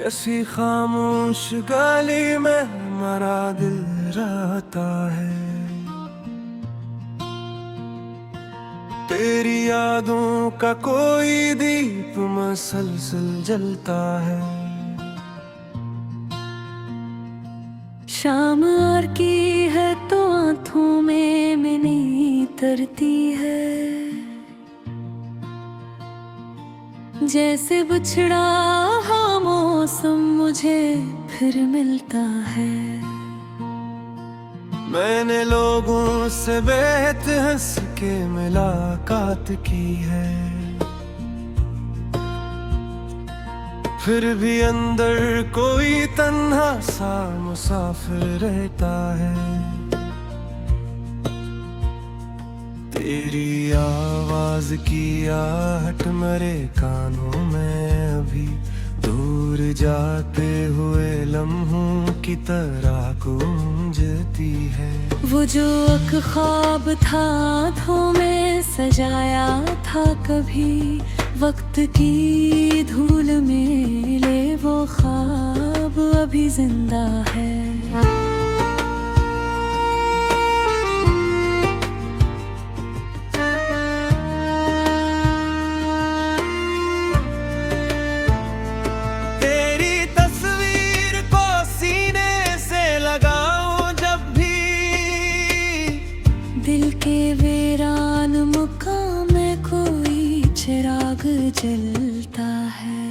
कैसी खामोश गली में हमारा दिल रहता है। तेरी यादों का कोई दीप मसलसल जलता है। शाम और की है तो आंखों में मैंने तरती है। जैसे बिछड़ा हाँ मौसम मुझे फिर मिलता है। मैंने लोगों से बेहद हंस के मुलाकात की है, फिर भी अंदर कोई तन्हा सा मुसाफिर रहता है। तेरी आवाज की आहट मेरे कानों में अभी दूर जाते हुए लम्हों की तरह गूंजती है। वो जो एक ख्वाब था आँखों में सजाया था कभी, वक्त की धूल में ले वो ख्वाब अभी जिंदा है। दिल के वीरान मुकाम में कोई चिराग जलता है।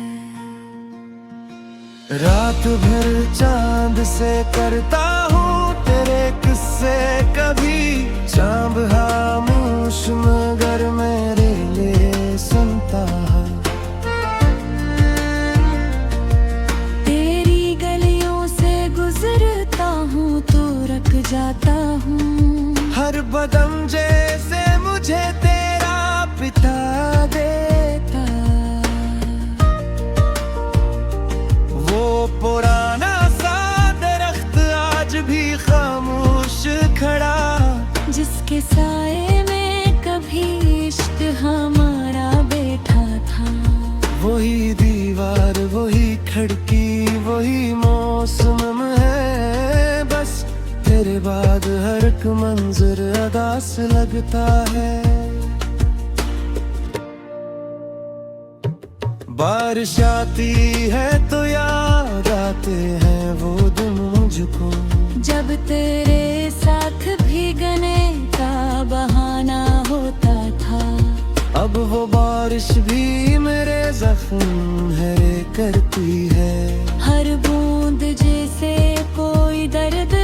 रात भर चांद से करता हूँ तेरे किस्से, कभी चांद खामोश मगर मेरे लिए सुनता है। तेरी गलियों से गुजरता हूँ तो रख जाता हूँ। हर बदम जैसे मुझे तेरा पिता देता। वो पुराना सा दरख्त आज भी खामोश खड़ा, जिसके साए में कभी इश्क हमारा बैठा था। वही दीवार वही खिड़की वही मौसम है, बस तेरे बाद हर एक मंजर अदास लगता है। बारिश आती है तो याद आते हैं वो दिन मुझको, जब तेरे साथ भीगने का बहाना होता था। अब वो बारिश भी मेरे जख्म हरे करती है। हर बूंद जैसे कोई दर्द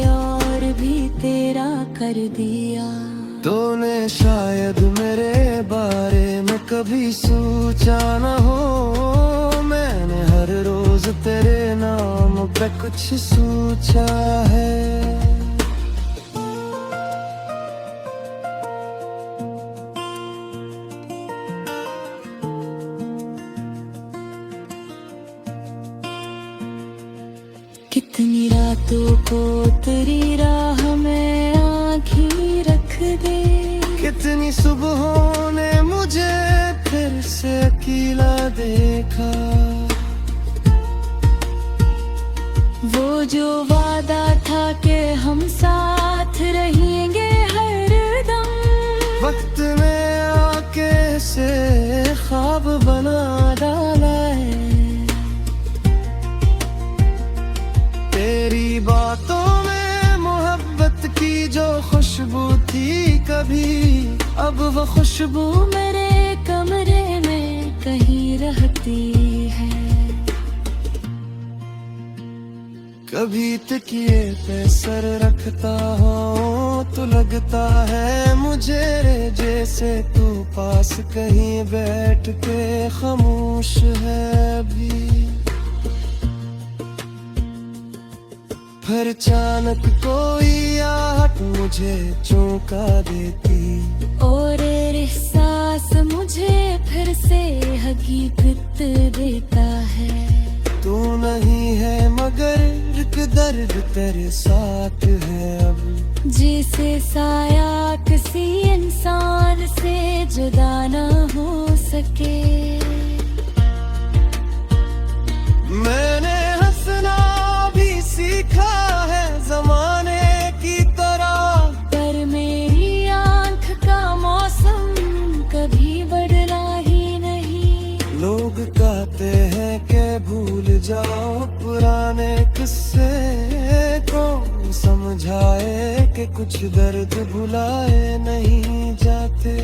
और भी तेरा कर दिया। तूने शायद मेरे बारे में कभी सोचा न हो, मैंने हर रोज तेरे नाम पे कुछ सोचा है। कितनी रातों को तेरी राह में आँखें रख दे, कितनी सुबहों ने मुझे फिर से अकेला देखा। वो जो वादा था कि हम साथ रहेंगे हरदम, वक्त में आके से ख्वाब बना डाला है। तेरी बातों में मोहब्बत की जो खुशबू थी कभी, अब वो खुशबू मेरे कमरे में कहीं रहती है। कभी तकिए पे सर रखता हो तो लगता है मुझे जैसे तू पास कहीं बैठ के खामोश है अभी। फिर अचानक कोई आहट मुझे चौंका देती, और एहसास मुझे फिर से हकीकत देता है। तू नहीं है मगर एक दर्द तेरे साथ है अब। जैसे साया किसी इंसान से जुदा ना हो सके। मैंने हंसना भी सीखा है जमाने की तरह, पर मेरी आंख का मौसम कभी बदला ही नहीं। लोग कहते हैं कि भूल जाओ पुराने किस्से, कौन समझाए कि कुछ दर्द भुलाए नहीं जाते।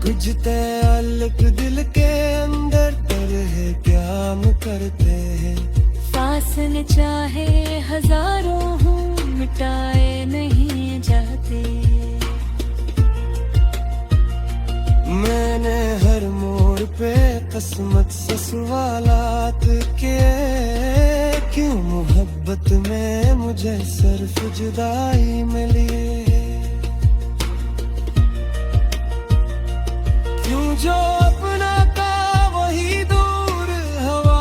कुछ तअल्लुक दिल के अंदर डर है, क्या हम करते हैं। फासले चाहे हजारों हों, मिटाए नहीं जाते। मैंने हर मोड़ पे किस्मत से सवालात किए, क्यों मोहब्बत में मुझे सिर्फ जुदाई मिली। क्यों जो अपना का वही दूर हवा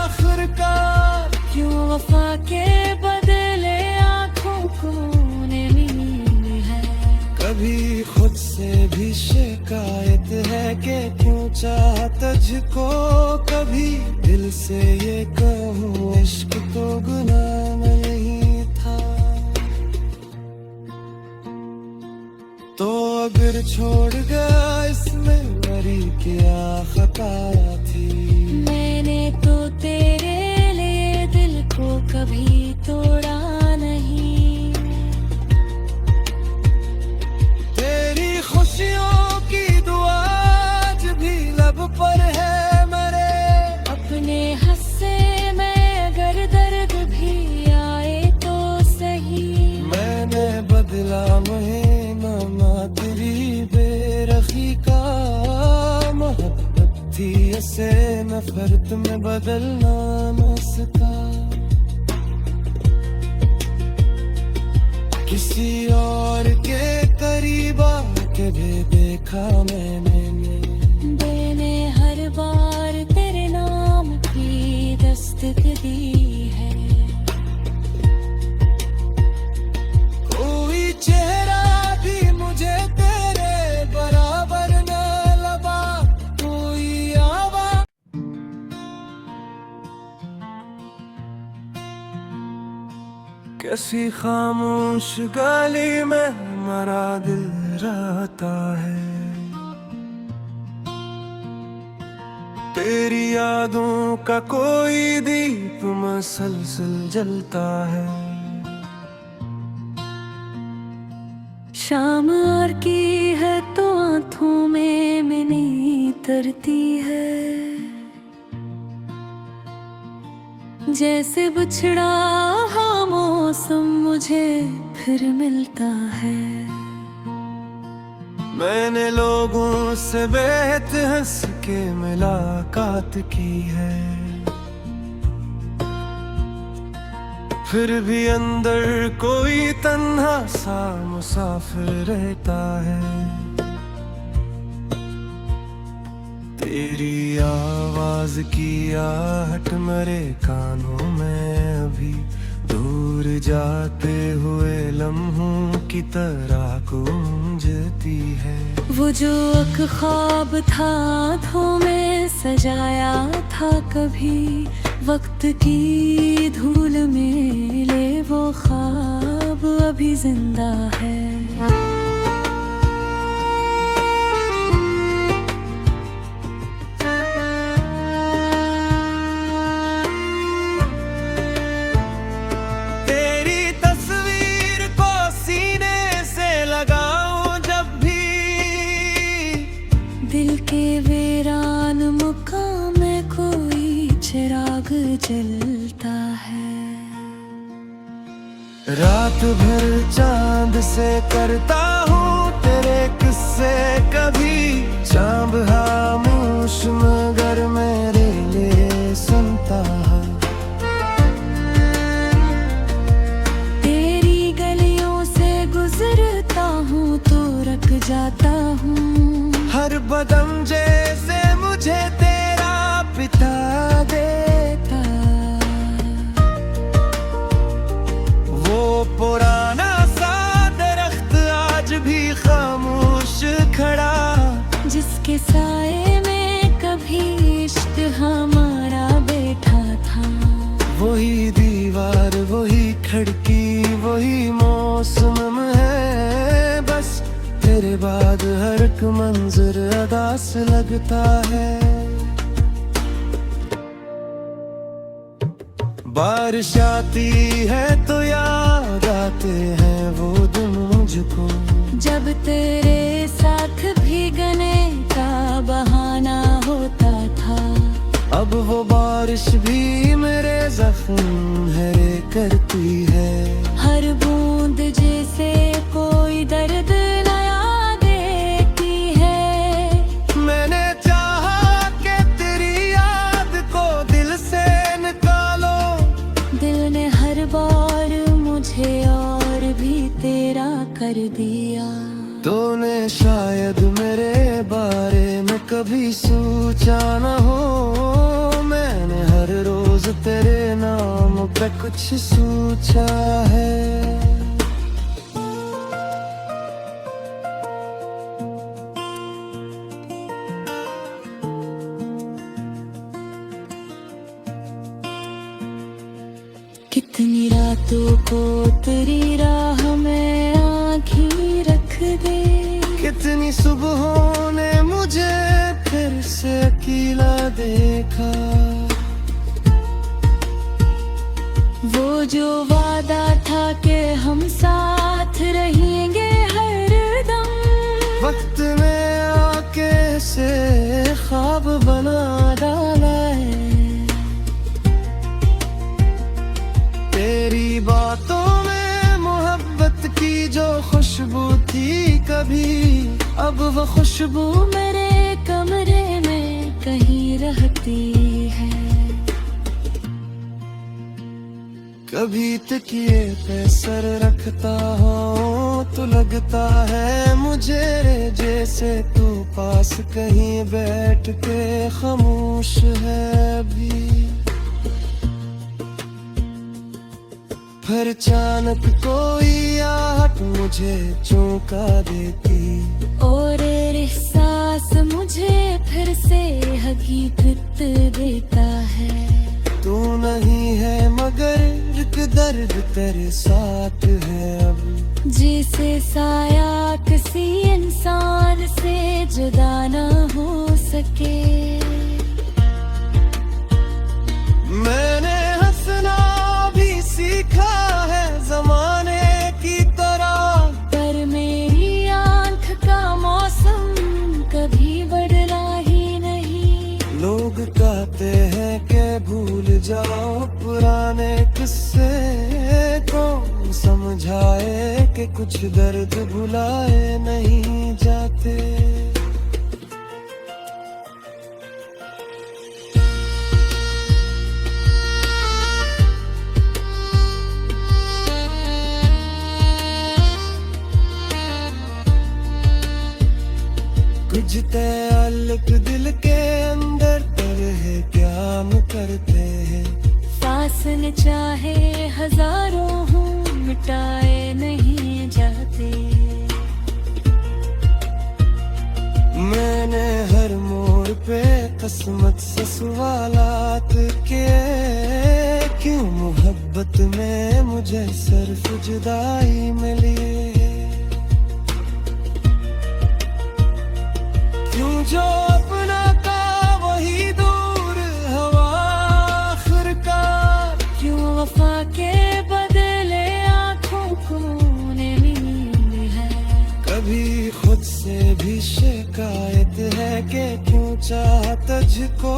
आखिरकार। क्यों वफा के बदले आंखों को नींद है। कभी खुद से भी शिकायत है कि क्यों चाहा तुझको, कभी दिल से ये कहूँ इश्क तो गुनाह नहीं था। तो अगर छोड़ गया इसमें मेरी क्या खता थी। मैंने तो तेरे लिए दिल को कभी तोड़ा नहीं। तेरी खुशियों की दुआ आज भी लब पर है मेरे। अपने हंसे में अगर दर्द भी आए तो सही। मैंने बदला महीना ना तेरी बेरखी का, मोहब्बत थी ऐसे नफरत में बदलना न सका। किसी और के करीब आके भी देखा मैंने। मैंने हर बार तेरे नाम की दस्तक दी है। कोई चेहरा भी मुझे तेरे बराबर न लगा, कोई आवाज। कैसी खामोश गली में हमारा दिल रहता है, तेरी यादों का कोई दीप मसलसल जलता है। शाम और की है तो आंखों में मैंने तरती है। जैसे बिछड़ा हाँ मौसम मुझे फिर मिलता है। मैंने लोगों से बेहद हंस के मुलाकात की है, फिर भी अंदर कोई तन्हा सा मुसाफिर रहता है। तेरी आवाज की आहट मेरे कानों में अभी दूर जाते हुए लम्हों की तरह गूंजती है। वो जो एक ख्वाब था आँखों में सजाया था कभी, वक्त की धूल में ले वो ख्वाब अभी जिंदा है। दिल के वीरान मुकाम में कोई चिराग जलता है। रात भर चांद से करता हूँ तेरे किस्से, कभी चांद खामोश मगर मेरे लिए सुनता है। इश्क हमारा बैठा था। वही दीवार, वही खिड़की, वही मौसम है, बस तेरे बाद हर एक मंजर अदास लगता है। बारिश आती है तो याद आते हैं वो दिन मुझको, जब तेरे साथ भीगने का बहाना होता था। अब वो बारिश भी मेरे जख्म हरे करती है। हर बूंद जैसे कोई दर्द नया देती है। मैंने चाहा कि तेरी याद को दिल से निकालो, दिल ने हर बार मुझे और भी तेरा कर दिया। तूने शायद मेरे बारे में कभी सोचा न हो, मैंने हर रोज तेरे नाम पे कुछ सोचा है। कितनी रातों को तेरी राह में आँखें रख दे, कितनी सुबहों ने मुझे फिर से अकेला देखा। वो जो वादा था कि हम साथ रहेंगे हरदम, वक्त ने आके से ख्वाब बना डाला है। तेरी बातों में मोहब्बत की जो खुशबू थी कभी, अब वो खुशबू मेरे कमरे में कहीं रहती है। कभी तकिए पे सर रखता हूँ तो लगता है मुझे जैसे तू पास कहीं बैठ के खामोश है अभी। फिर अचानक कोई आहट मुझे चौंका देती, और एहसास मुझे फिर से हकीकत देता है। तू नहीं है मगर एक दर्द तेरे साथ है अब, जिसे साया किसी इंसान से जुदा ना हो सके। मैंने हंसना भी सीखा है जमाने की तरह, पर मेरी आंख का मौसम कभी बदला ही नहीं। लोग कहते हैं कि भूल जाओ पुराने किस्से, कौन समझाए कि कुछ दर्द भुलाए नहीं जाते। कुछ ताल्लुक दिल के अंदर तरह क्या करते हैं, फासले चाहे हजारों हों मिटाए नहीं जाते। मैंने हर मोड़ पे किस्मत से सवालात किए, क्यों मोहब्बत में मुझे सिर्फ जुदाई मिली। क्यों जो अपना का वही दूर हवा आखिरकार, क्यों वफा के बदले आंखों को नींद है। कभी खुद से भी शिकायत है कि क्यों चाहा तुझको,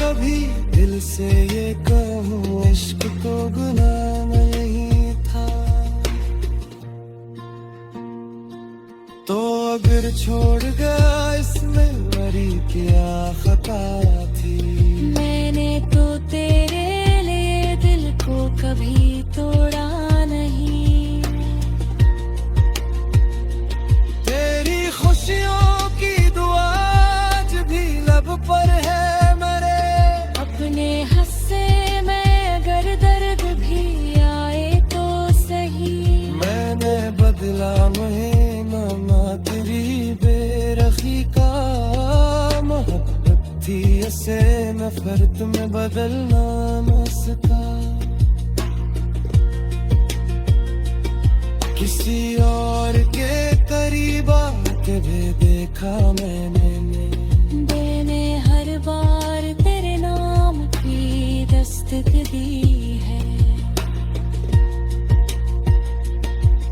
कभी दिल से ये कहूँ इश्क तो गुनाह नहीं था। तो अगर छोड़ गया इसमें मेरी क्या खता थी। मैंने तो तेरे लिए दिल को कभी तोड़ा नहीं। तेरी खुशियों की दुआ आज भी लब पर है मेरे, अपने हंसे में अगर दर्द भी आए तो सही। मैंने बदला महीना तेरी बेरखी का, मोहब्बत थी नफरत में बदलना मस्ता। किसी और के करीब आके भी देखा मैंने हर बार तेरे नाम की दस्तक दी है।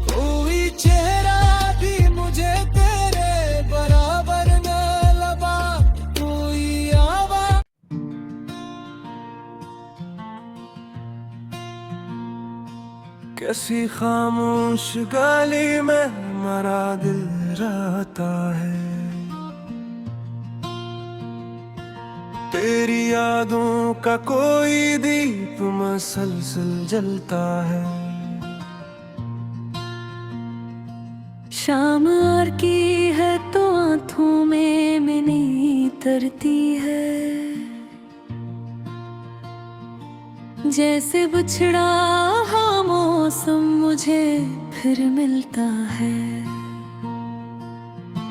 कोई चेहरा भी मुझे तेरे बराबर न लगा, कोई आवाज। कैसी खामोश गली में हमारा दिल रहता है, तेरी यादों का कोई दीप मसलसल जलता है। शाम और की है तो आँखों में नहीं तरती है, जैसे बिछड़ा हाँ मौसम मुझे फिर मिलता है।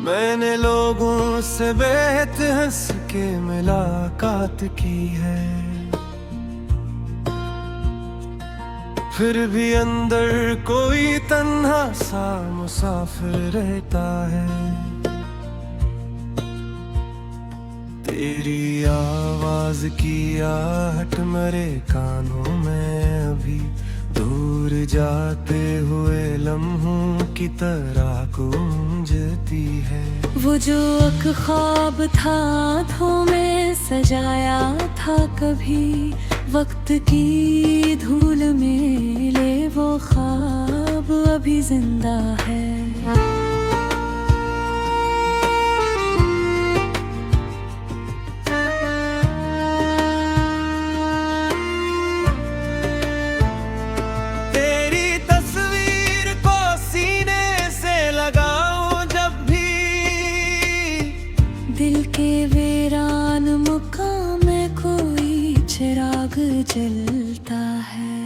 मैंने लोगों से बेहद हंस के मुलाकात की है, फिर भी अंदर कोई तन्हा सा मुसाफिर रहता है। तेरी आवाज की आहट मेरे कानों में अभी दूर जाते हुए लम्हों की तरह गूंजती है। वो जो एक ख्वाब था आँखों में सजाया था कभी, वक्त की धूल में ले वो ख्वाब अभी जिंदा है। दिल के वीरान मुकाम में कोई चिराग जलता है।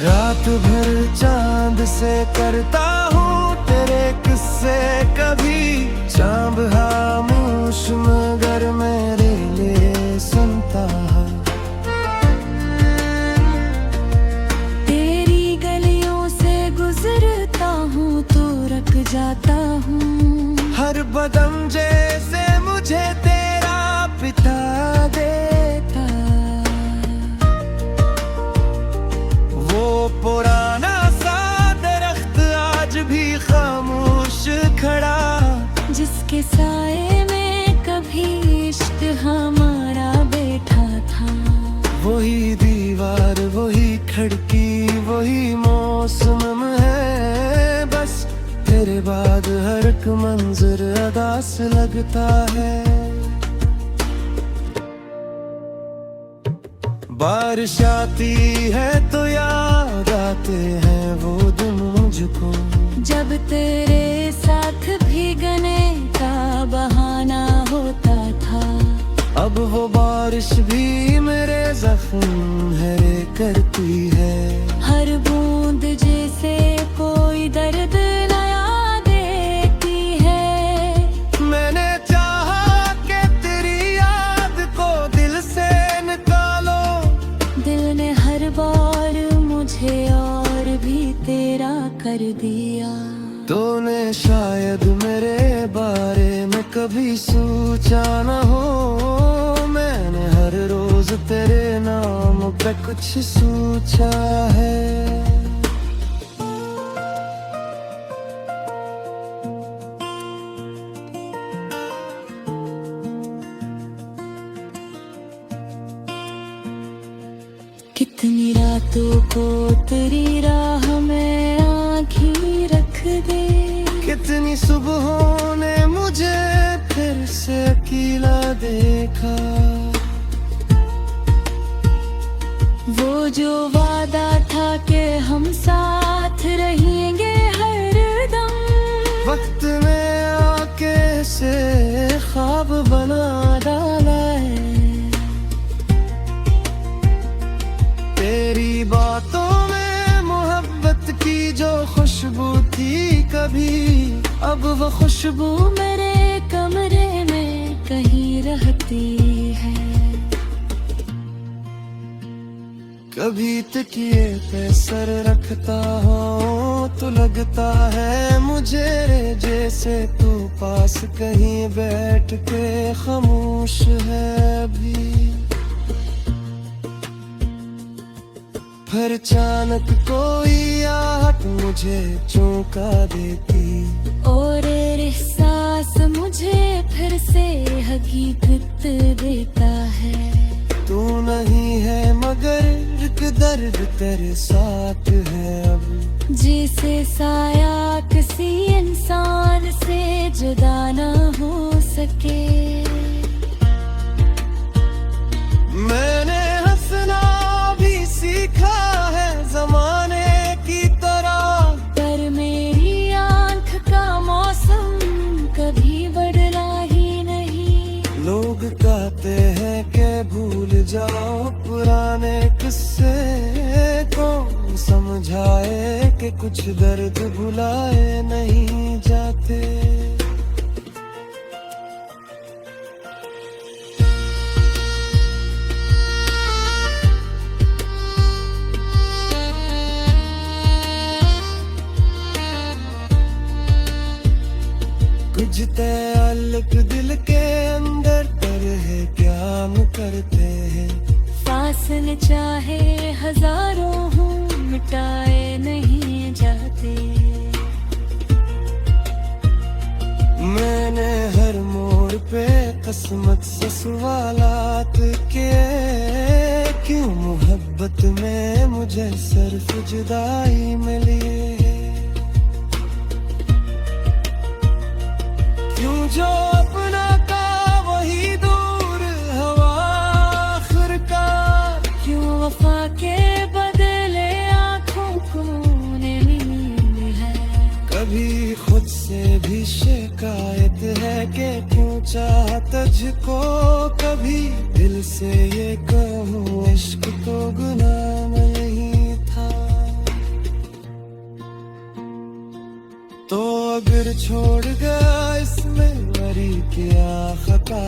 रात भर चांद से करता हूँ तेरे किस्से, कभी चांद खामोश मगर मेरे लिए सुनता है। तेरी गलियों से गुजरता हूँ तो रख जाता हूँ, हर बदम जैसे मुझे तेरा पिता देता। वो पुराना सा दरख्त आज भी खामोश खड़ा, जिसके साए में कभी इश्क हमारा बैठा था। वही दीवार, वही खिड़की, वही मौसम है, बस तेरे बाद हर एक मंजर अदास लगता है। बारिश आती है तो याद आते हैं वो दिन मुझको, जब तेरे साथ भीगने का बहाना होता था। अब वो बारिश भी मेरे जख्म हरे करती है। हर बूंद जैसे कोई दर्द नया देती है। मैंने चाहा कि तेरी याद को दिल से निकालो, दिल ने हर बार मुझे और भी तेरा कर दिया। तूने शायद मेरे बारे में कभी सोचा न हो, मैंने हर रोज तेरे नाम पे कुछ सोचा है। कितनी रातों को तेरी राह में आँखें रख दे, कितनी सुबहों ने मुझे फिर से अकेला देखा। वो जो वादा था कि हम साथ रहेंगे हरदम, वक्त में आके से ख्वाब बना डाला है। तेरी बातों में मोहब्बत की जो खुशबू थी कभी, अब वो खुशबू मेरे कमरे में कहीं रहती कभी तकिए पे सर रखता हूँ तो लगता है मुझे जैसे तू पास कहीं बैठ के खामोश है अभी। फिर अचानक कोई आहट मुझे चौंका देती और एहसास मुझे फिर से हकीकत देता है। तू नहीं है मगर एक दर्द तेरे साथ है अब। जिसे साया किसी इंसान से जुदा ना हो सके। मैंने हंसना भी सीखा है जमाने की तरह, पर मेरी आंख का मौसम कभी बदला ही नहीं। लोग कहते हैं कि भूल जाओ पुराने किस्से, कौन समझाए कि कुछ दर्द भुलाए नहीं जाते। कुछ तअल्लुक दिल के अंदर पर है क्या हम करते हैं। फासले चाहे हजारों हों मिटाए नहीं जाते। मैंने हर मोड़ पे किस्मत से सवालात किए, क्यों मोहब्बत में मुझे सिर्फ जुदाई मिली। क्यों जो अपना का वही दूर हवा आखिरकार। क्यों वफा के बदले आंखों को नींद है। कभी खुद से भी शिकायत है कि क्यों चाहा तुझको, कभी दिल से ये कहूँ इश्क तो गुनाह नहीं था। तो अगर छोड़ गया इसमें मेरी क्या खता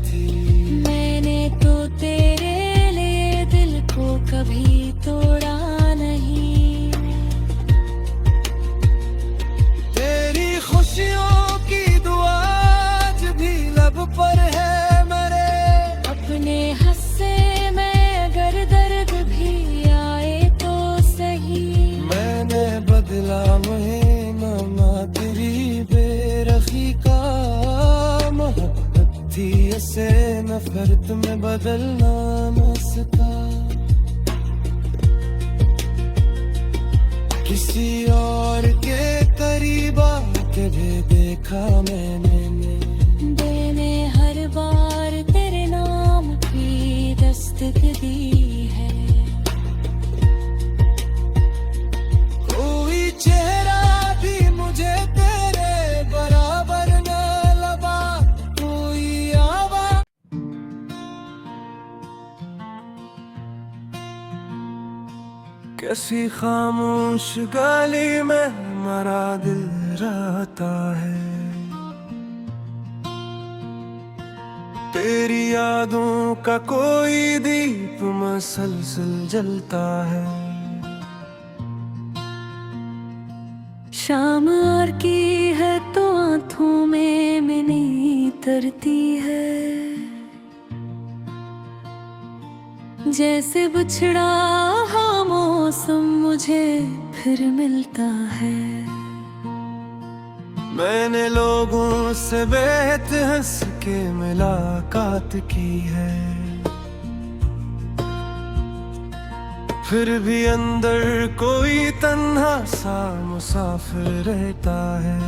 थी। मैंने तो तेरे लिए दिल को कभी तोड़ा नहीं। तेरी खुशियों की दुआ आज भी लब पर है मेरे। अपने हंसे में अगर दर्द भी आए तो सही। मैंने बदला महीना तेरी बेरखी का, मोहब्बत थी इसे नफरत में बदलना न सका। किसी और के करीब आके भी देखा मैंने। मैंने हर बार तेरे नाम की दस्तक दी है। कोई चेहरा भी मुझे तेरे बराबर न लगा, कोई आवाज। कैसी खामोश गली में हमारा दिल रहता है। तेरी यादों का कोई दीप मसलसल जलता है। शाम और की है तो आंखों में मैंने तरती है। जैसे बिछड़ा हाँ मौसम मुझे फिर मिलता है। मैंने लोगों से बेहद हंस के मुलाकात की है, फिर भी अंदर कोई तन्हा सा मुसाफिर रहता है।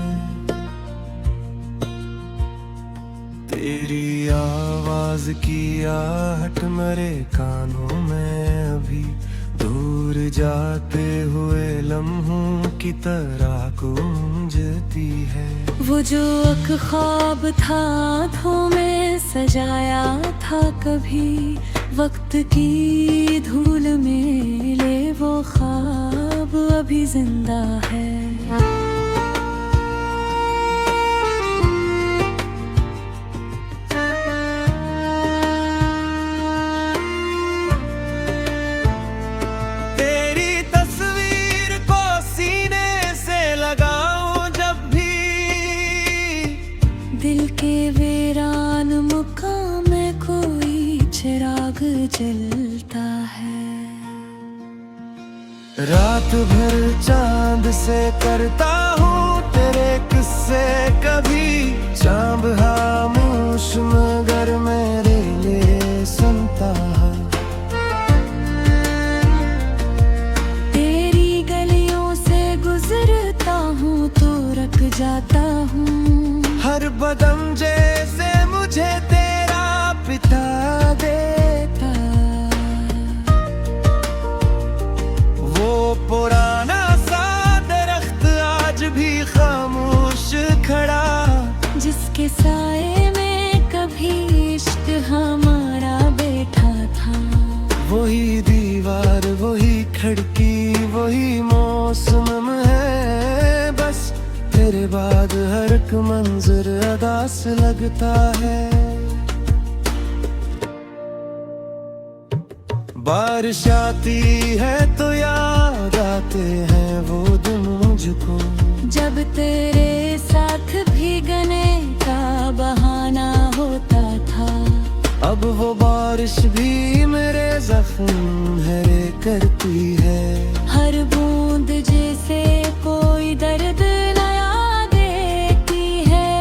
तेरी आवाज की आहट मेरे कानों में अभी दूर जाते हुए लम्हों की तरह गूंजती है। वो जो एक ख्वाब था आँखों में सजाया था कभी, वक्त की धूल में ले वो ख्वाब अभी जिंदा है। चिराग जलता है। रात भर चांद से करता हूँ तेरे किस्से, कभी चांद खामोश मगर मेरे लिए सुनता है। तेरी गलियों से गुजरता हूँ तो रख जाता हूँ, हर बदम जैसे मुझे तेरा पिता देता। वो पुराना सा दरख्त आज भी खामोश खड़ा, जिसके साए में कभी इश्क हमारा बैठा था। वही दीवार, वही खिड़की, वही मौसम है, बस तेरे बाद हर एक मंजर अदास लगता है। बारिश आती है तो याद आते हैं वो दिन मुझको, जब तेरे साथ भीगने का बहाना होता था। अब वो बारिश भी मेरे जख्म हरे करती है। हर बूंद जैसे कोई दर्द नया देती है।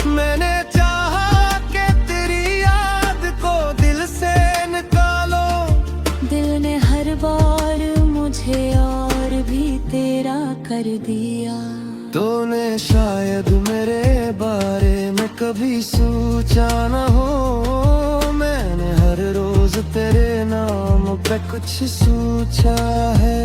मैंने चाहा कि तेरी याद को दिल से निकालो, दिल ने हर बार मुझे और भी तेरा कर दिया। तूने शायद मेरे बारे में कभी सोचा न हो, मैंने हर रोज तेरे नाम पे कुछ सोचा है।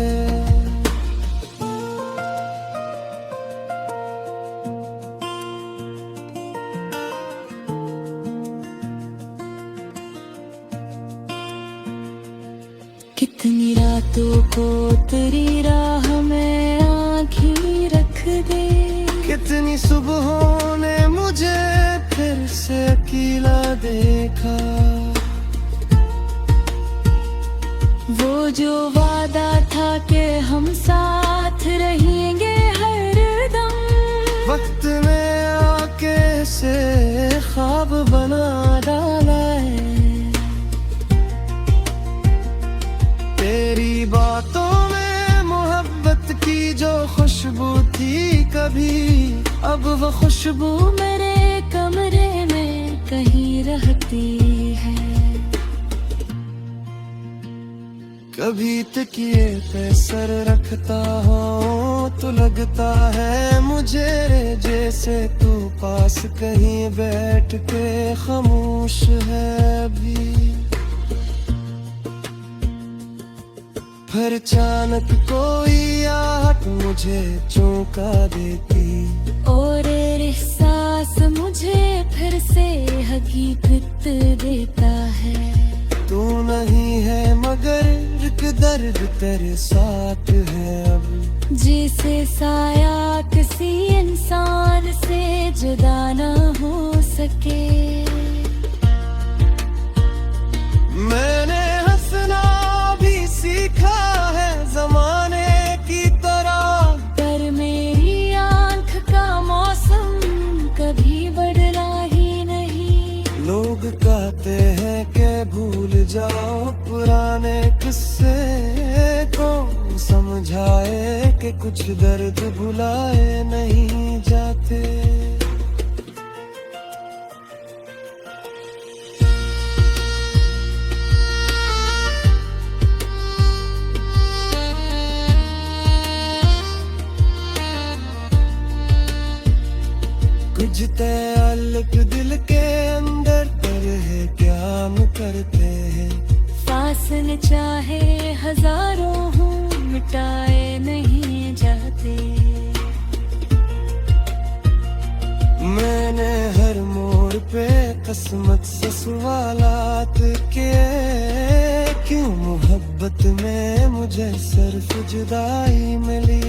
कितनी रातों को तेरी राह में आँखें रख दे, कितनी सुबहों ने मुझे फिर से अकेला देखा। वो जो वादा था कि हम साथ रहेंगे हरदम, वक्त में आके से ख्वाब बना डाला है। तेरी बातों में मोहब्बत की जो खुशबू थी कभी, अब वो खुशबू मेरे कमरे में कहीं रहती है। कभी तकिए पे सर रखता हूँ तो लगता है मुझे जैसे तू पास कहीं बैठ के खामोश है अभी। फिर अचानक कोई आहट मुझे चौंका देती, और एहसास मुझे फिर से हकीकत देता है। तू नहीं है मगर एक दर्द तेरे साथ है अब, जैसे साया किसी इंसान से जुदा ना हो सके। मैंने हंसना भी सीखा है जमाने की तरह, पर मेरी आंख का मौसम कभी बदला ही नहीं। लोग कहते हैं कि भूल जाओ पुराने किस्से, कौन समझाए कि कुछ दर्द भुलाए नहीं जाते। कुछ तअल्लुक दिल के अंदर पर है क्या हम करते हैं। फासले चाहे हजारों हों मिटाए नहीं जाते। मैंने हर मोड़ पे किस्मत से सवालात किए, क्यों मोहब्बत में मुझे सिर्फ जुदाई मिली।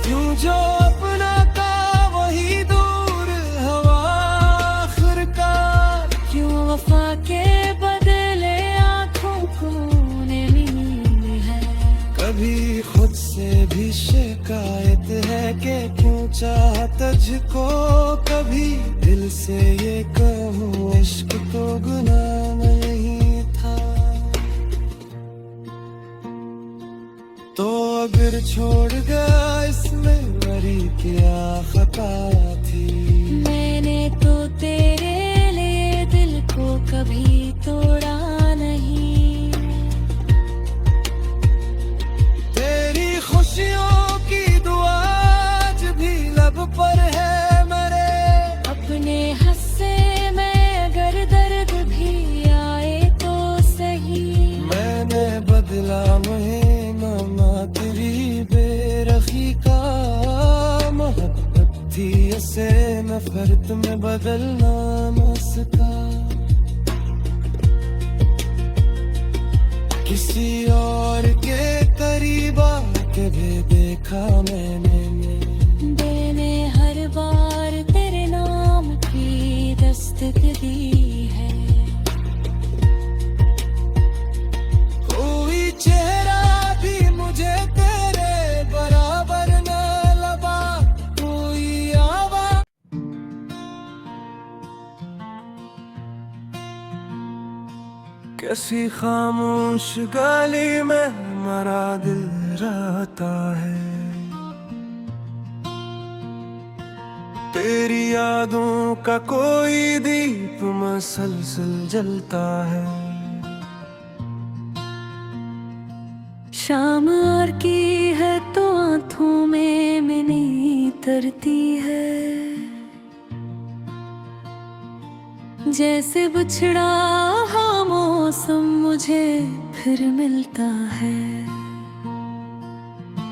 क्यों जो अपना का वही दूर हवा आखिरकार, क्यों वफा के बदले आंखों को नींद है। कभी खुद से भी शिकायत है कि क्यों चाहा तुझको कभी दिल से ये कहूँ इश्क तो गुनाह नहीं था। तो अगर छोड़ गया इसमें मेरी क्या खता थी। मैंने तो तेरे लिए दिल को कभी तोड़ा नहीं। तेरी खुशियों की दुआ आज भी लब पर है मेरे। अपने हंसे में अगर दर्द भी आए तो सही। मैंने बदला महीना तेरी बेरखी का। मोहब्बत थी इसे नफरत में बदलना न सका। किसी और के करीब आके भी देखा मैंने। हर बार तेरे नाम की दस्तक दी है। कोई चेहरा भी मुझे तेरे बराबर न लगा। कोई आवाज कैसी खामोश गली में हमारा दिल रहता है। तेरी यादों का कोई दीप मसलसल जलता है। शाम और की है तो आंखों में मैंने तरती है। जैसे बिछड़ा हाँ मौसम मुझे फिर मिलता है।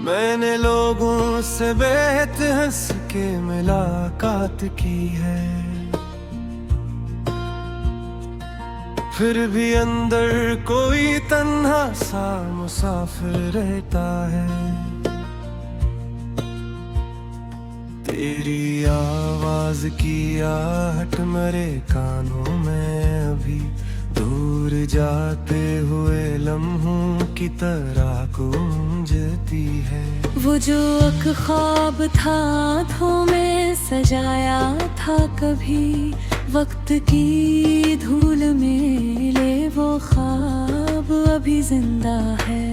मैंने लोगों से बेहद हंस के मुलाकात की है। फिर भी अंदर कोई तन्हा सा मुसाफिर रहता है। तेरी आवाज की आहट मेरे कानों में अभी दूर जाते हुए लम्हों की तरह गूंजती है। वो जो एक ख्वाब था आँखों में सजाया था कभी वक्त की धूल में ले वो ख्वाब अभी जिंदा है।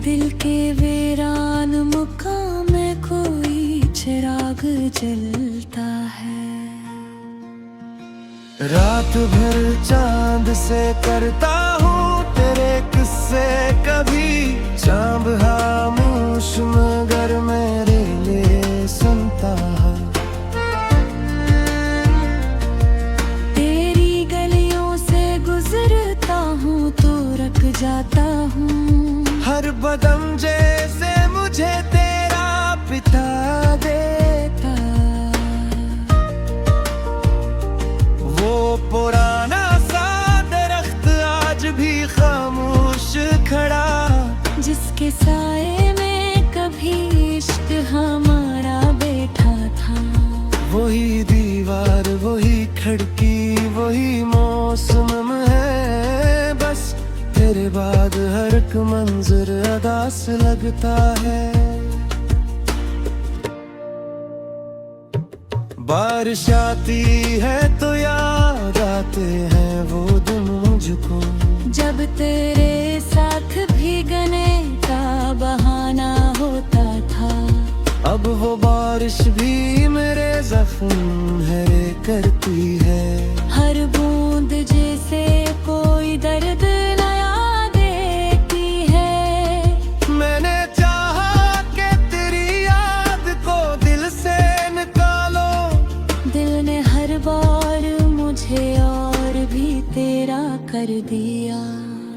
दिल के वीरान मुकाम में कोई चिराग जलता है। रात भर चांद से करता हूँ तेरे किस्से कभी। चांद खामोश मगर मेरे लिए सुनता है। तेरी गलियों से गुजरता हूँ तो रख जाता हूँ। हर बदम जैसे मुझे तेरा पिता देता। वो पुराना सा दरख्त आज भी खामोश खड़ा। जिसके साए में कभी इश्क हमारा बैठा था। वही दीवार वही खिड़की वही मौसम है। बस तेरे बाद हर एक मंजर अदास लगता है। बारिश आती है तो याद आते हैं वो दिन मुझको। जब तेरे साथ भीगने का बहाना होता था। अब वो बारिश भी मेरे जख्म हरे करती है। हर बूंद जैसे कोई दर्द नया देती है। मैंने चाहा कि तेरी याद को दिल से निकालो। दिल ने हर बार मुझे और भी तेरा कर दिया।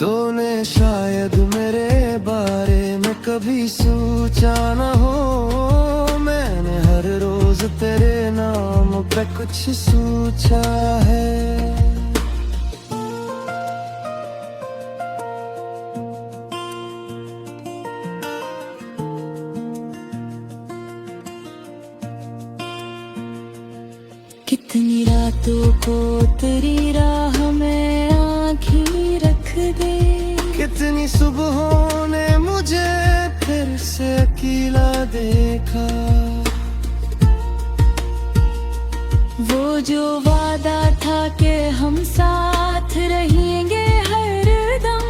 तूने शायद मेरे बारे में कभी सोचा न हो। मैंने हर रोज तेरे नाम पे कुछ सोचा है। कितनी रातों को तेरी राह में आँखें रख दे, कितनी सुबहों ने मुझे फिर से अकेला देखा। वो जो वादा था कि हम साथ रहेंगे हरदम,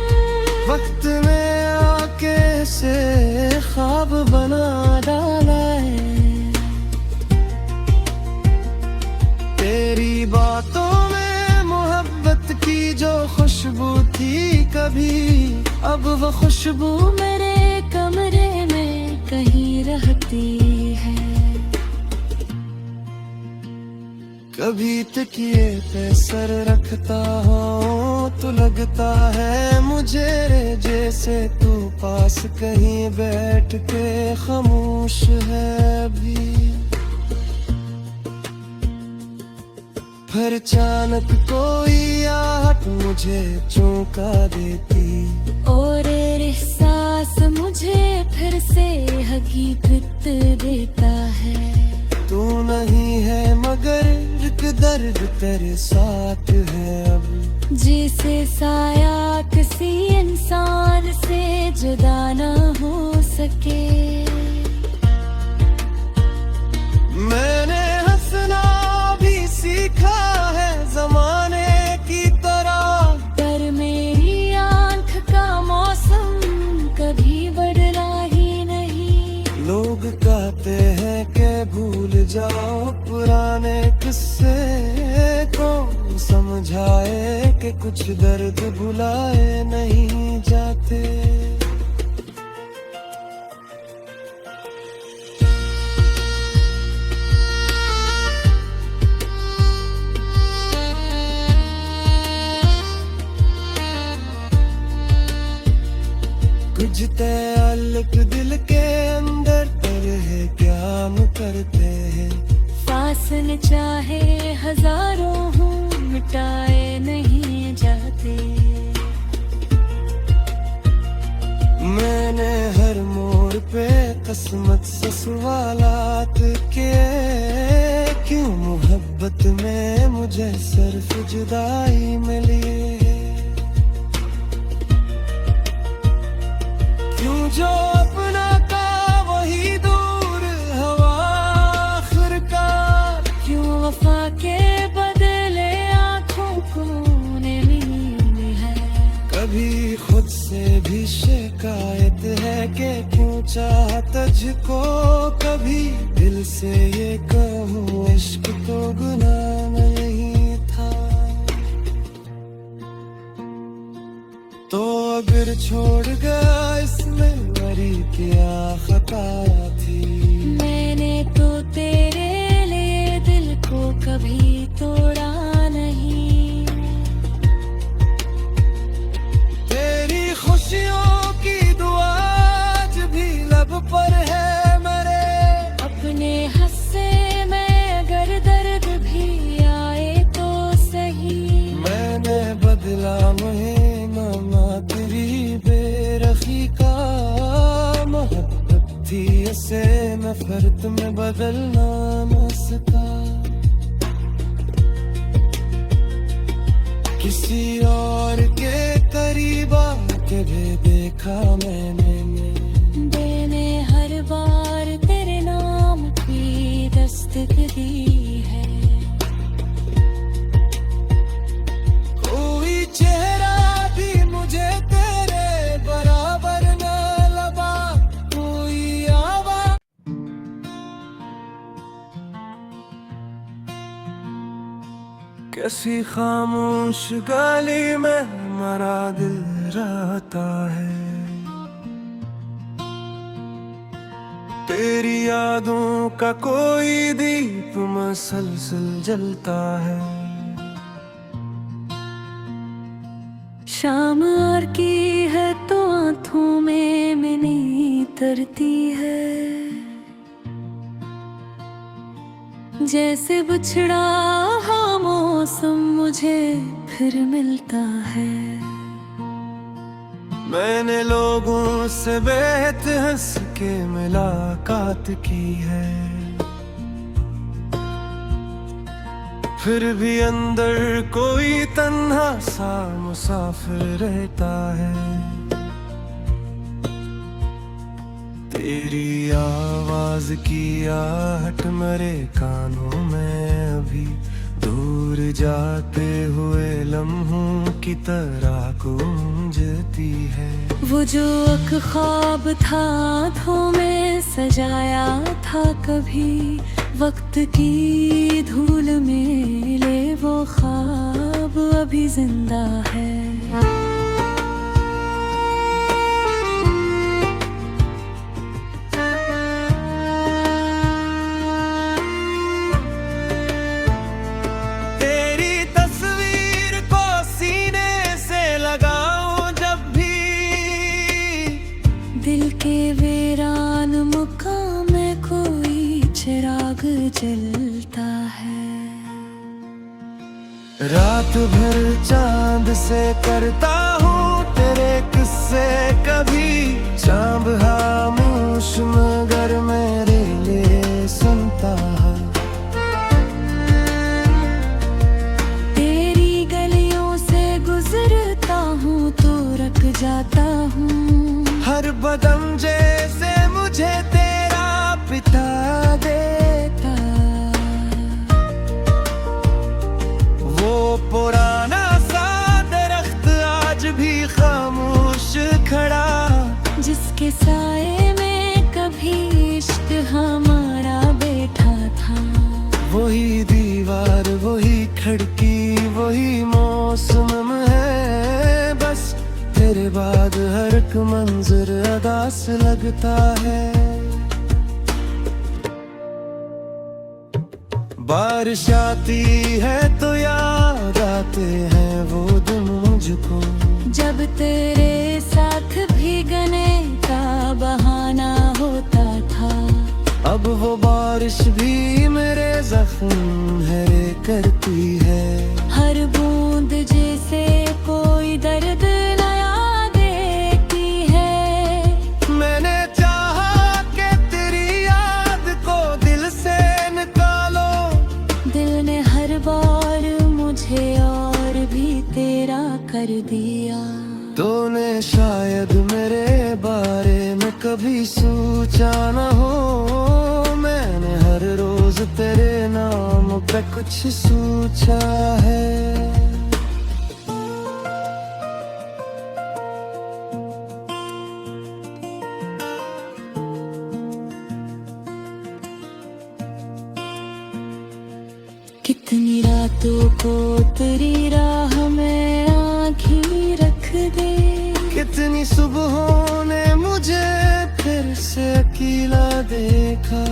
वक्त में आके से ख्वाब बना डाला है। तेरी बातों में मोहब्बत की जो खुशबू थी कभी, अब वो खुशबू मेरे कमरे में कहीं रहती है। कभी तकिए पे सर रखता हूँ तो लगता है मुझे रे जैसे तू पास कहीं बैठ के खामोश है अभी। फिर अचानक कोई आहट मुझे चौंका देती, और एहसास मुझे फिर से हकीकत देता है। तू नहीं है मगर एक दर्द तेरे साथ है अब, जैसे साया किसी इंसान से जुदा ना हो सके। मैंने हंसना भी सीखा है जमाने की तरह, पर मेरी आंख का मौसम कभी बदला ही नहीं। लोग कहते हैं कि भूल जाओ पुराने किस्से, कौन समझाए कि कुछ दर्द भुलाए नहीं जाते। कुछ तअल्लुक दिल के अंदर तरह क्या करते हैं, फासले चाहे हजारों हों मिटाए नहीं जाते। मैंने हर मोड़ पे किस्मत से सवालात के, क्यों मोहब्बत में मुझे सिर्फ जुदाई मिली, क्यों जो अपना का वही दूर हवा आखिरकार, क्यों वफा के बदले आंखों को नींद है। कभी खुद से भी शिकायत है कि क्यों चाहा तुझको, कभी दिल से ये कहूँ इश्क तो गुनाह नहीं था। तो अगर छोड़ गया इसमें मेरी क्या खता थी, मैंने तो तेरे लिए दिल को कभी तोड़ा नहीं। तेरी खुशियों की दुआ आज भी लब पर है मेरे, अपने हंसे में अगर दर्द भी आए तो सही। मैंने बदला महीना तेरी बेरखी का, मोहब्बत थी इसे नफरत में बदलना न सका। किसी और के करीब आके भी देखा मैंने, मैंने हर बार तेरे नाम की दस्तक दी है। कोई चेहरा भी मुझे तेरे बराबर न लगा, कोई आवाज। कैसी खामोश गली में हमारा दिल रहता है, तेरी यादों का कोई दीप मसलसल जलता है। शाम और की है तो आंखों में मैंने तरती है, जैसे बिछड़ा हाँ मौसम मुझे फिर मिलता है। मैंने लोगों से बेहद हंस के मुलाकात की है, फिर भी अंदर कोई तन्हा सा मुसाफिर रहता है। तेरी आवाज की आहट मेरे कानों में अभी दूर जाते हुए लम्हों की तरह गूंजती है। वो जो ख्वाब था आँखों में सजाया था कभी, वक्त की धूल में ले वो ख्वाब अभी जिंदा है। दिल के वीरान मुकाम में कोई चिराग जलता है। रात भर चांद से करता हूँ तेरे किस्से, कभी चांद खामोश मगर मेरे लिए सुनता है। तेरी गलियों से गुजरता हूँ तो रख जाता हूँ, हर बदम जैसे मुझे तेरा पिता देता। वो पुराना सा दरख्त आज भी खामोश खड़ा, जिसके साए में कभी इश्क हमारा बैठा था। वही दीवार, वही खिड़की, वही मौसम है, बस तेरे बाद हर एक मंजर अदास लगता है। बारिश आती है तो याद आते हैं वो दिन मुझको, जब तेरे साथ भीगने का बहाना होता था। अब वो बारिश भी मेरे जख्म हरे करती है। हर बूंद जैसे कोई दर्द और भी तेरा कर दिया। तूने शायद मेरे बारे में कभी सोचा न हो, मैंने हर रोज तेरे नाम पे कुछ सोचा है। कितनी रातों को तेरी राह में आँखें रख दे, कितनी सुबहों ने मुझे फिर से अकेला देखा।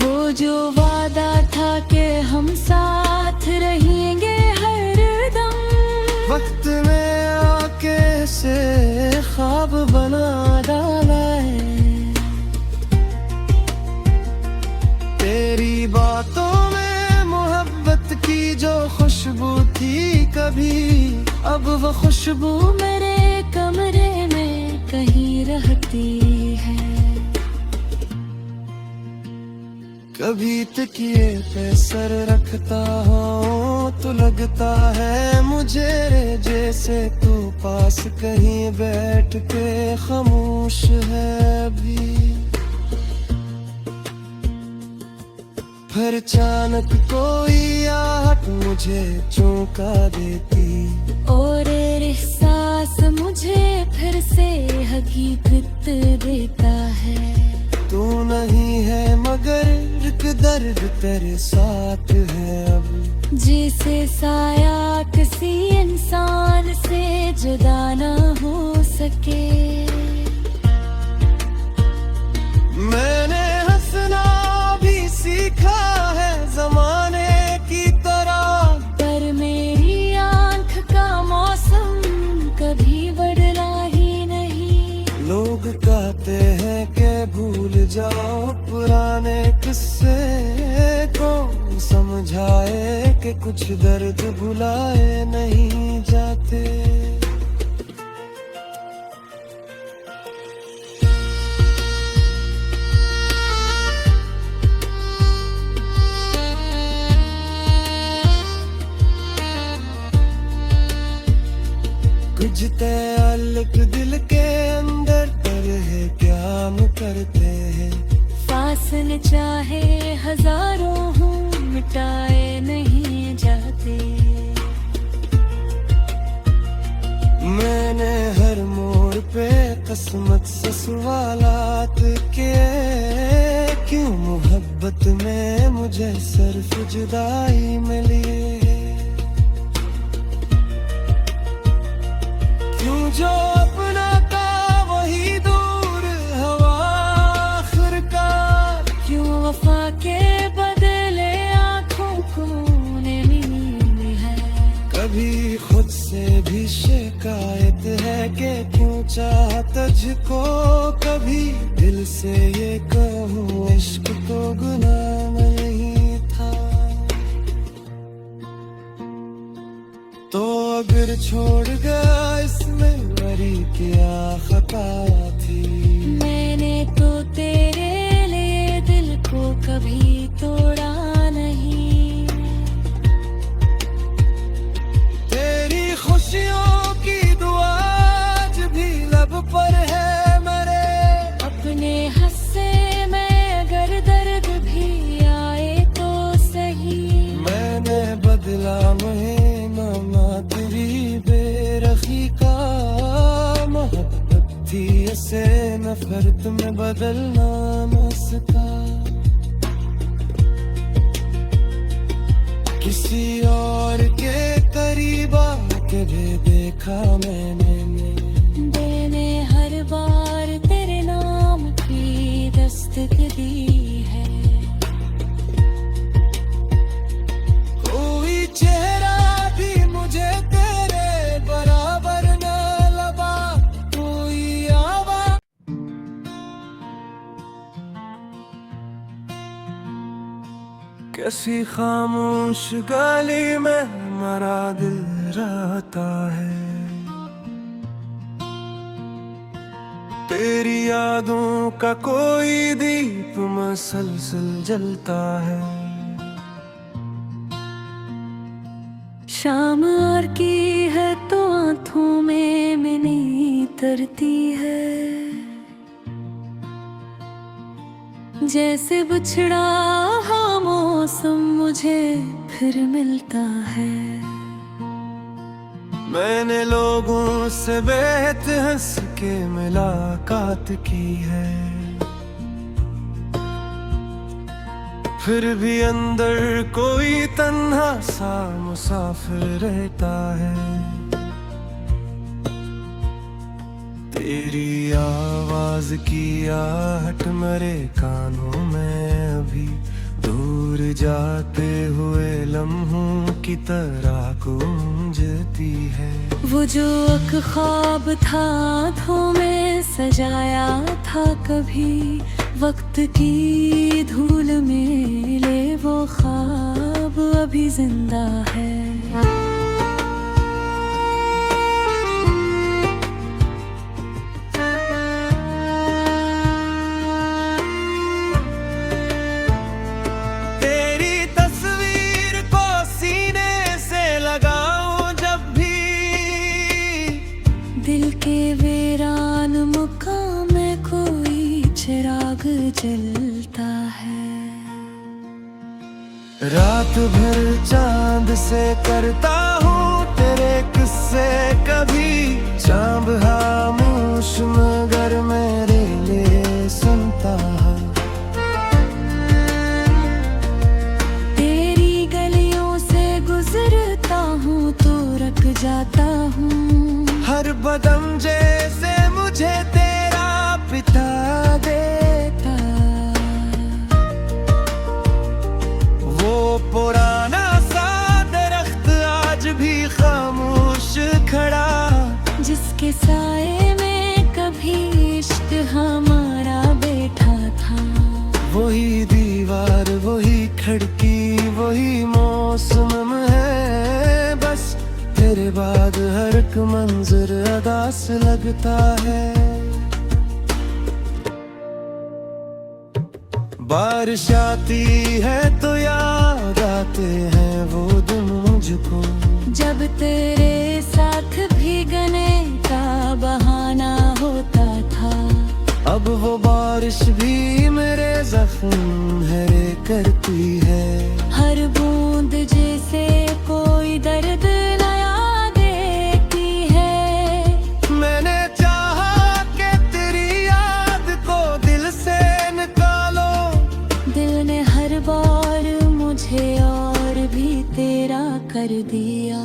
वो जो वादा था कि हम साथ रहेंगे हरदम, वक्त में आके से ख्वाब बना डाला है। तेरी बातों में मोहब्बत की जो खुशबू थी कभी, अब वो खुशबू मेरे कमरे में कहीं रहती है। कभी तकिए पे सर रखता हूँ तो लगता है मुझे जैसे तू पास कहीं बैठ के खामोश है अभी। फिर अचानक कोई आहट मुझे चौंका देती, और एहसास मुझे फिर से हकीकत देता है। तू नहीं है मगर एक दर्द तेरे साथ है अब, जैसे साया किसी इंसान से जुदा ना हो सके। मैंने हंसना भी सीखा है जमाने की तरह, पर मेरी आंख का मौसम कभी बदला ही नहीं। लोग कहते हैं कि भूल जाओ पुराने किस्से, कौन समझाए कि कुछ दर्द भुलाए नहीं जाते। हुस्न चाहे हजारों हों, मिटाए नहीं जाते। मैंने हर मोड़ पे किस्मत से सवालात किए, क्यों मोहब्बत में मुझे सिर्फ जुदाई मिली, क्यों जो अपना का वही दूर हवा आखिरकार, क्यों वफा के बदले आंखों को नींद है। कभी खुद से भी शिकायत है कि क्यों चाहा तुझको, कभी दिल से ये कहूँ इश्क तो गुनाह नहीं था। तो अगर छोड़ गया इसमें मेरी क्या खता थी। मैंने तो तेरे लिए दिल को कभी तोड़ा नहीं, तेरी खुशियों की दुआ आज भी लब पर है मेरे, अपने हंसे में अगर दर्द भी आए तो सही। मैंने बदला महीना तेरी बेरखी का, मोहब्बत थी इसे नफरत में बदलना मस्ता। किसी और के करीब आके भी देखा मैंने, मैंने हर बार तेरे नाम की दस्तक दी है। कोई चेहरा भी मुझे तेरे बराबर न लगा, कोई आवाज। कैसी खामोश गली में हमारा दिल रहता है, तेरी यादों का कोई दीप मसलसल जलता है। शाम और की है तो आंखों में मैंने तरती है, जैसे बिछड़ा हाँ मौसम मुझे फिर मिलता है। मैंने लोगों से बेहद हंस के मुलाकात की है, फिर भी अंदर कोई तन्हा सा मुसाफिर रहता है। तेरी आवाज की आहट मेरे कानों में अभी दूर जाते हुए लम्हों की तरह गूंजती है। वो जो एक ख्वाब था आँखों में सजाया था कभी, वक्त की धूल में ले वो ख्वाब अभी जिंदा है। दिल के वीरान मुकाम में कोई चिराग जलता है। रात भर चांद से करता हूँ तेरे किस्से, कभी चांद खामोश मगर मेरे लिए सुनता है। तेरी गलियों से गुजरता हूँ तो रख जाता हूँ, हर बदम जैसे मुझे तेरा पिता देता। वो पुराना सा दरख्त आज भी खामोश खड़ा, जिसके साए में कभी इश्क हमारा बैठा था। वही दीवार वही खिड़की वही मौसम है, बस तेरे बाद हर एक मंजर अदास लगता है। बारिश आती है तो याद आते हैं वो दिन मुझको, जब तेरे साथ भीगने का बहाना होता था। अब वो बारिश भी मेरे जख्म हरे करती है। हर बूंद जैसे कोई दर्द नया देती है। मैंने चाहा कि तेरी याद को दिल से निकालो, दिल ने हर बार मुझे और भी तेरा कर दिया।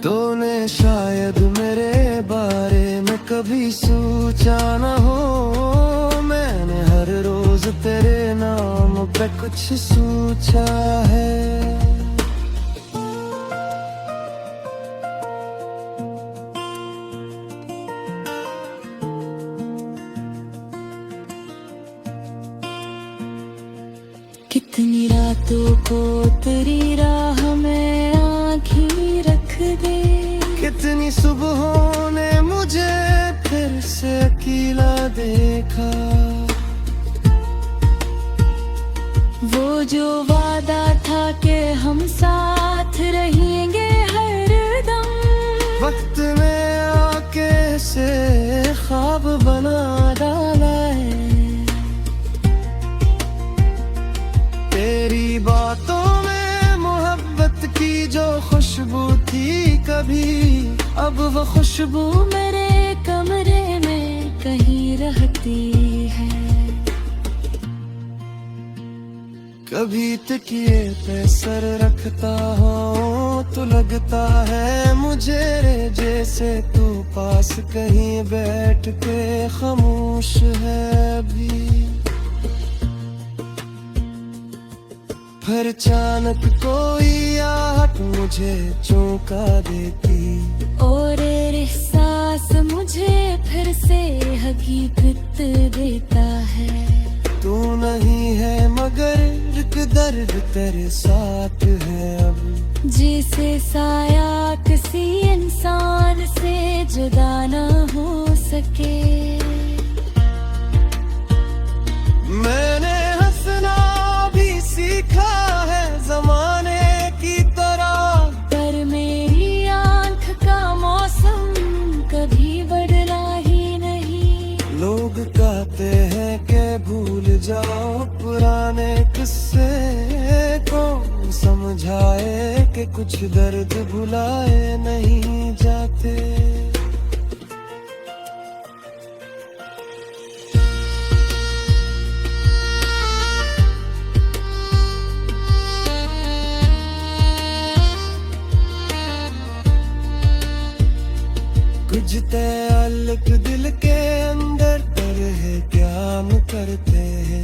तूने शायद मेरे बारे में कभी सोचा न हो, मैंने हर रोज तेरे नाम पे कुछ सोचा है। कितनी रातों को तेरी राह में आँखें रख दे, कितनी सुबहों ने मुझे फिर से अकेला देखा। वो जो वादा था कि हम साथ रहेंगे हरदम, वक्त में आके से ख्वाब बना डाला है। तेरी बातों में मोहब्बत की जो खुशबू थी कभी, अब वो खुशबू मेरे कमरे में कहीं रहती है। कभी तकिए पे सर रखता हूँ तो लगता है मुझे रे जैसे तू पास कहीं बैठ के खामोश है अभी। फिर अचानक कोई आहट मुझे चौंका देती, और एहसास मुझे फिर से हकीकत देता है। तू नहीं है मगर एक दर्द तेरे साथ है अब, जैसे साया किसी इंसान से जुदा न हो सके। मैंने हंसना भी सीखा है जमाने की तरह, पर मेरी आंख का मौसम कभी बदला ही नहीं। लोग कहते हैं कि भूल जाओ पुराने किस्से, कौन समझाए कि कुछ दर्द भुलाए नहीं जाते। कुछ तअल्लुक दिल के अंदर है क्या हम करते हैं।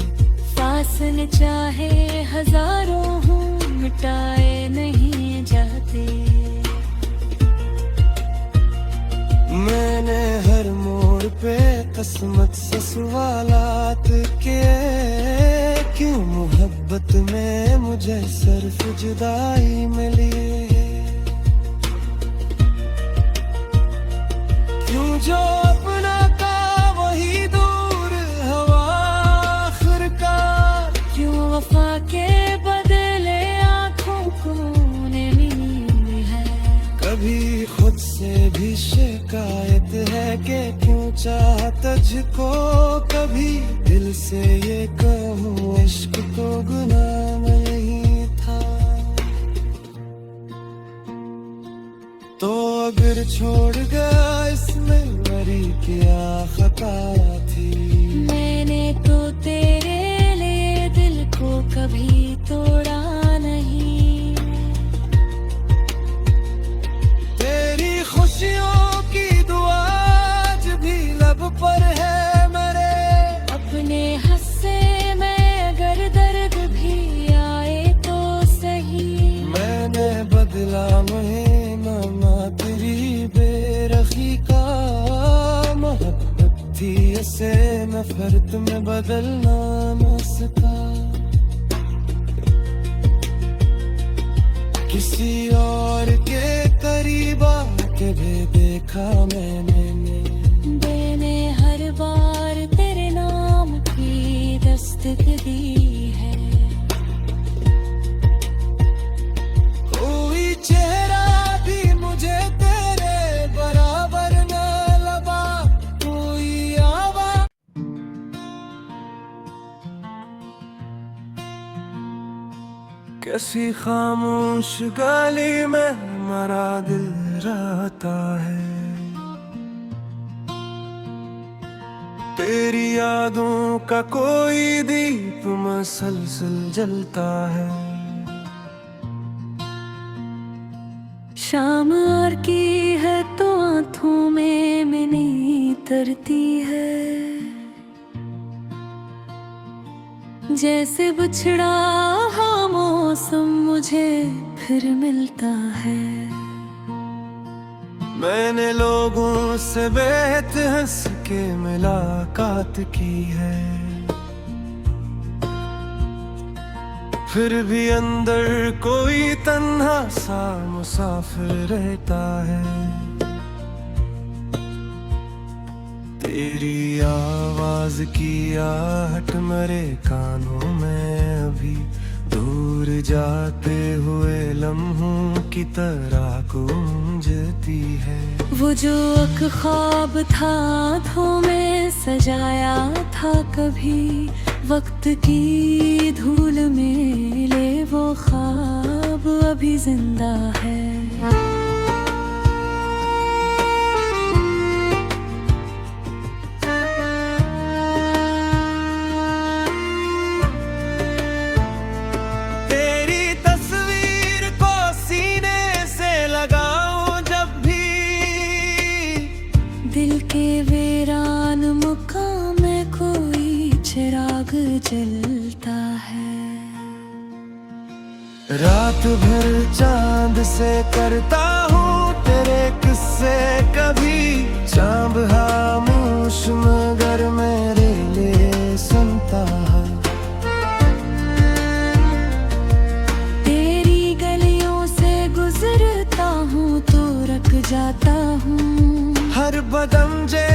फासले चाहे हजारों हों मिटाए नहीं जाते। मैंने हर मोड़ पे किस्मत से सवालात किए, क्यों मोहब्बत में मुझे सिर्फ जुदाई मिली। क्यों जो अपना का वही दूर हवा आखिरकार, क्यों वफा के बदले आंखों को नींद है। कभी खुद से भी शिकायत है कि क्यों चाहा तुझको, कभी दिल से ये कहूँ इश्क तो गुनाह नहीं था। तो अगर छोड़ गया इसमें मेरी क्या खता थी। मैंने तो तेरे लिए दिल को कभी तोड़ा नहीं। तेरी खुशियों की दुआ आज भी लब पर है मेरे, अपने हंसे में अगर दर्द भी आए तो सही। मैंने बदला महीना तेरी बेरखी का, मोहब्बत थी इसे नफरत में बदलना न सका। किसी और के करीब आके भी देखा मैंने हर बार तेरे नाम की दस्तक दी है। कोई चेहरा भी मुझे तेरे बराबर न लगा, कोई आवाज़ कैसी खामोश गली में हमारा दिल रहता है, तेरी यादों का कोई दीप मसलसल जलता है। शाम और की है तो आंखों में मैंने तरती है, जैसे बिछड़ा हाँ मौसम मुझे फिर मिलता है। मैंने लोगों से बेहद हंस के मुलाकात की है, फिर भी अंदर कोई तन्हा सा मुसाफिर रहता है। तेरी आवाज की आहट मेरे कानों में अभी दूर जाते हुए लम्हों की तरह गूंजती है। वो जो एक ख्वाब था आँखों में सजाया था कभी, वक्त की धूल में ले वो ख्वाब अभी जिंदा है। दिल के वीरान मुकाम में कोई चिराग जलता है। रात भर चांद से करता हूँ तेरे किस्से, कभी चांद खामोश मगर मेरे लिए सुनता है। तेरी गलियों से गुजरता हूँ तो रुक जाता हूँ, हर बदम जे